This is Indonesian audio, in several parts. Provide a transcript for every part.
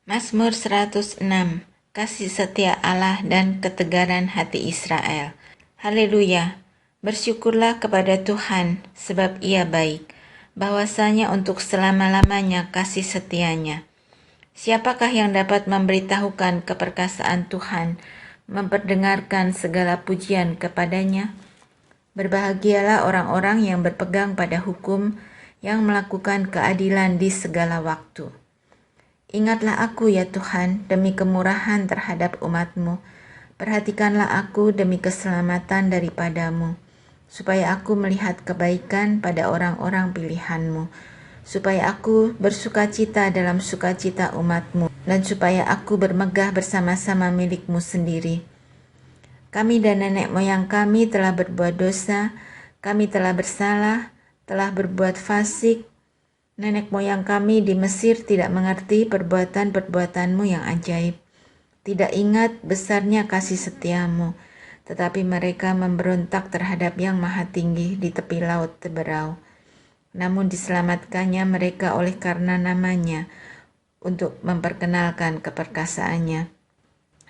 Mazmur 106. Kasih setia Allah dan ketegaran hati Israel. Haleluya. Bersyukurlah kepada Tuhan, sebab Ia baik, bahwasanya untuk selama-lamanya kasih setianya. Siapakah yang dapat memberitahukan keperkasaan Tuhan, memperdengarkan segala pujian kepadanya? Berbahagialah orang-orang yang berpegang pada hukum, yang melakukan keadilan di segala waktu. Ingatlah aku ya Tuhan demi kemurahan terhadap umat-Mu. Perhatikanlah aku demi keselamatan daripadamu, supaya aku melihat kebaikan pada orang-orang pilihan-Mu, supaya aku bersukacita dalam sukacita umat-Mu, dan supaya aku bermegah bersama-sama milik-Mu sendiri. Kami dan nenek moyang kami telah berbuat dosa, kami telah bersalah, telah berbuat fasik. Nenek moyang kami di Mesir tidak mengerti perbuatan-perbuatan-Mu yang ajaib. Tidak ingat besarnya kasih setiamu, tetapi mereka memberontak terhadap Yang Maha Tinggi di tepi laut Teberau. Namun diselamatkannya mereka oleh karena namanya, untuk memperkenalkan keperkasaannya.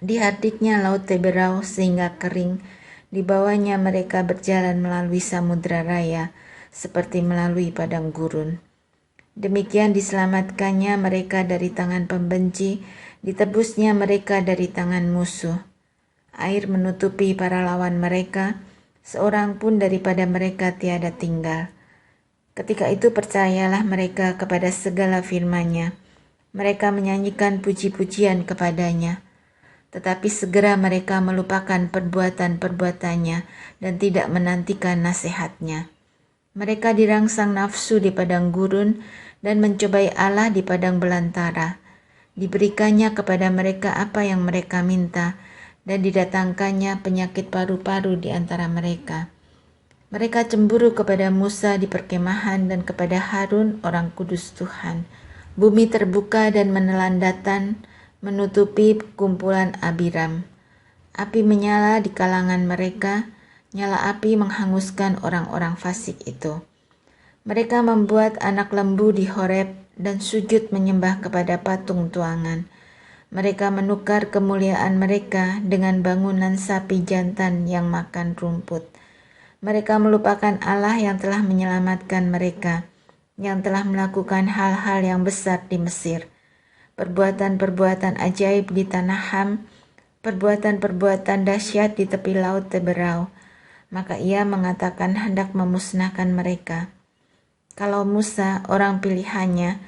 Dihardiknya laut Teberau sehingga kering, di bawahnya mereka berjalan melalui samudra raya, seperti melalui padang gurun. Demikian diselamatkannya mereka dari tangan pembenci, ditebusnya mereka dari tangan musuh. Air menutupi para lawan mereka, seorang pun daripada mereka tiada tinggal. Ketika itu percayalah mereka kepada segala firman-Nya. Mereka menyanyikan puji-pujian kepadanya. Tetapi segera mereka melupakan perbuatan-perbuatannya dan tidak menantikan nasihat-Nya. Mereka dirangsang nafsu di padang gurun dan mencobai Allah di padang belantara. Diberikannya kepada mereka apa yang mereka minta, dan didatangkannya penyakit paru-paru di antara mereka. Mereka cemburu kepada Musa di perkemahan dan kepada Harun orang kudus Tuhan. Bumi terbuka dan menelan datan, menutupi kumpulan Abiram. Api menyala di kalangan mereka, nyala api menghanguskan orang-orang fasik itu. Mereka membuat anak lembu di Horeb dan sujud menyembah kepada patung tuangan. Mereka menukar kemuliaan mereka dengan bangunan sapi jantan yang makan rumput. Mereka melupakan Allah yang telah menyelamatkan mereka, yang telah melakukan hal-hal yang besar di Mesir. Perbuatan-perbuatan ajaib di tanah Ham, perbuatan-perbuatan dahsyat di tepi laut Teberau. Maka ia mengatakan hendak memusnahkan mereka. Kalau Musa, orang pilihannya,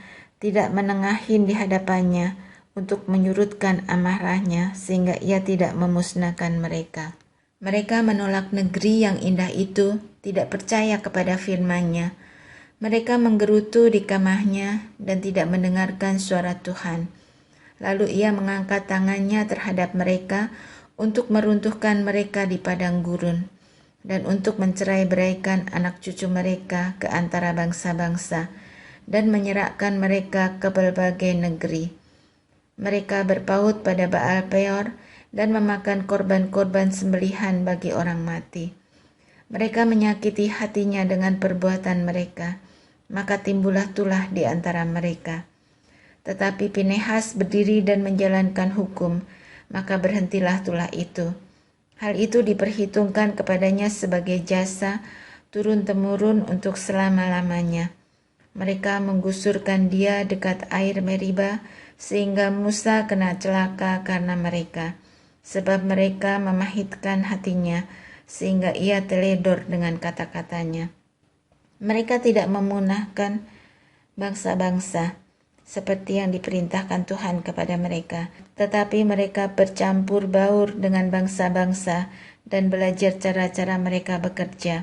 tidak menengahin di hadapannya untuk menyurutkan amarahnya sehingga ia tidak memusnahkan mereka. Mereka menolak negeri yang indah itu, tidak percaya kepada firman-Nya. Mereka menggerutu di kemahnya dan tidak mendengarkan suara Tuhan. Lalu ia mengangkat tangannya terhadap mereka untuk meruntuhkan mereka di padang gurun, dan untuk mencerai-beraikan anak cucu mereka ke antara bangsa-bangsa, dan menyerahkan mereka ke berbagai negeri. Mereka berpaut pada Baal Peor dan memakan korban-korban sembelihan bagi orang mati. Mereka menyakiti hatinya dengan perbuatan mereka, maka timbullah tulah di antara mereka. Tetapi Pinehas berdiri dan menjalankan hukum, maka berhentilah tulah itu. Hal itu diperhitungkan kepadanya sebagai jasa turun-temurun untuk selama-lamanya. Mereka menggusurkan dia dekat air Meriba, sehingga Musa kena celaka karena mereka, sebab mereka memahitkan hatinya, sehingga ia teledor dengan kata-katanya. Mereka tidak memunahkan bangsa-bangsa, seperti yang diperintahkan Tuhan kepada mereka. Tetapi mereka bercampur baur dengan bangsa-bangsa dan belajar cara-cara mereka bekerja.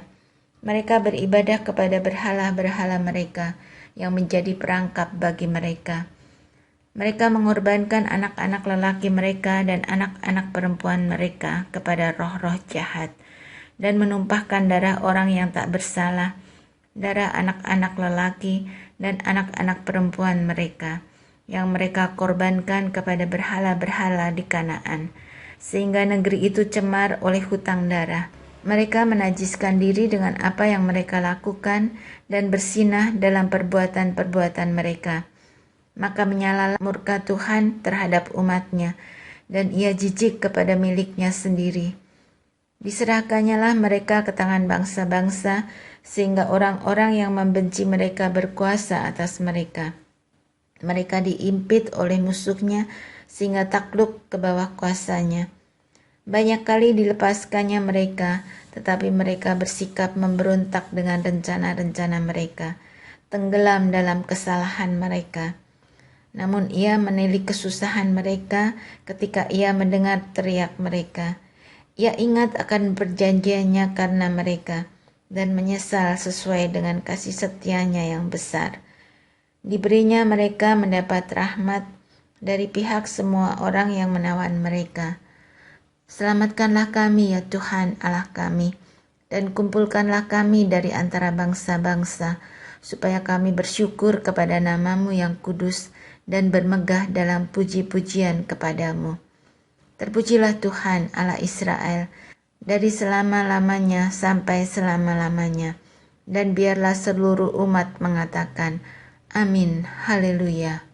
Mereka beribadah kepada berhala-berhala mereka yang menjadi perangkap bagi mereka. Mereka mengorbankan anak-anak lelaki mereka dan anak-anak perempuan mereka kepada roh-roh jahat, dan menumpahkan darah orang yang tak bersalah, darah anak-anak lelaki dan anak-anak perempuan mereka, yang mereka korbankan kepada berhala-berhala di Kanaan, sehingga negeri itu cemar oleh hutang darah. Mereka menajiskan diri dengan apa yang mereka lakukan dan bersinah dalam perbuatan-perbuatan mereka. Maka menyalalah murka Tuhan terhadap umatnya, dan ia jijik kepada miliknya sendiri. Diserahkannyalah mereka ke tangan bangsa-bangsa, sehingga orang-orang yang membenci mereka berkuasa atas mereka. Mereka diimpit oleh musuhnya, sehingga takluk ke bawah kuasanya. Banyak kali dilepaskannya mereka, tetapi mereka bersikap memberontak dengan rencana-rencana mereka, tenggelam dalam kesalahan mereka. Namun ia menilik kesusahan mereka ketika ia mendengar teriak mereka. Ia ingat akan perjanjiannya karena mereka, dan menyesal sesuai dengan kasih setianya yang besar. Diberinya mereka mendapat rahmat dari pihak semua orang yang menawan mereka. Selamatkanlah kami ya Tuhan Allah kami, dan kumpulkanlah kami dari antara bangsa-bangsa, supaya kami bersyukur kepada nama-Mu yang kudus dan bermegah dalam puji-pujian kepadamu. Terpujilah Tuhan Allah Israel, dari selama-lamanya sampai selama-lamanya, dan biarlah seluruh umat mengatakan, Amin, Haleluya.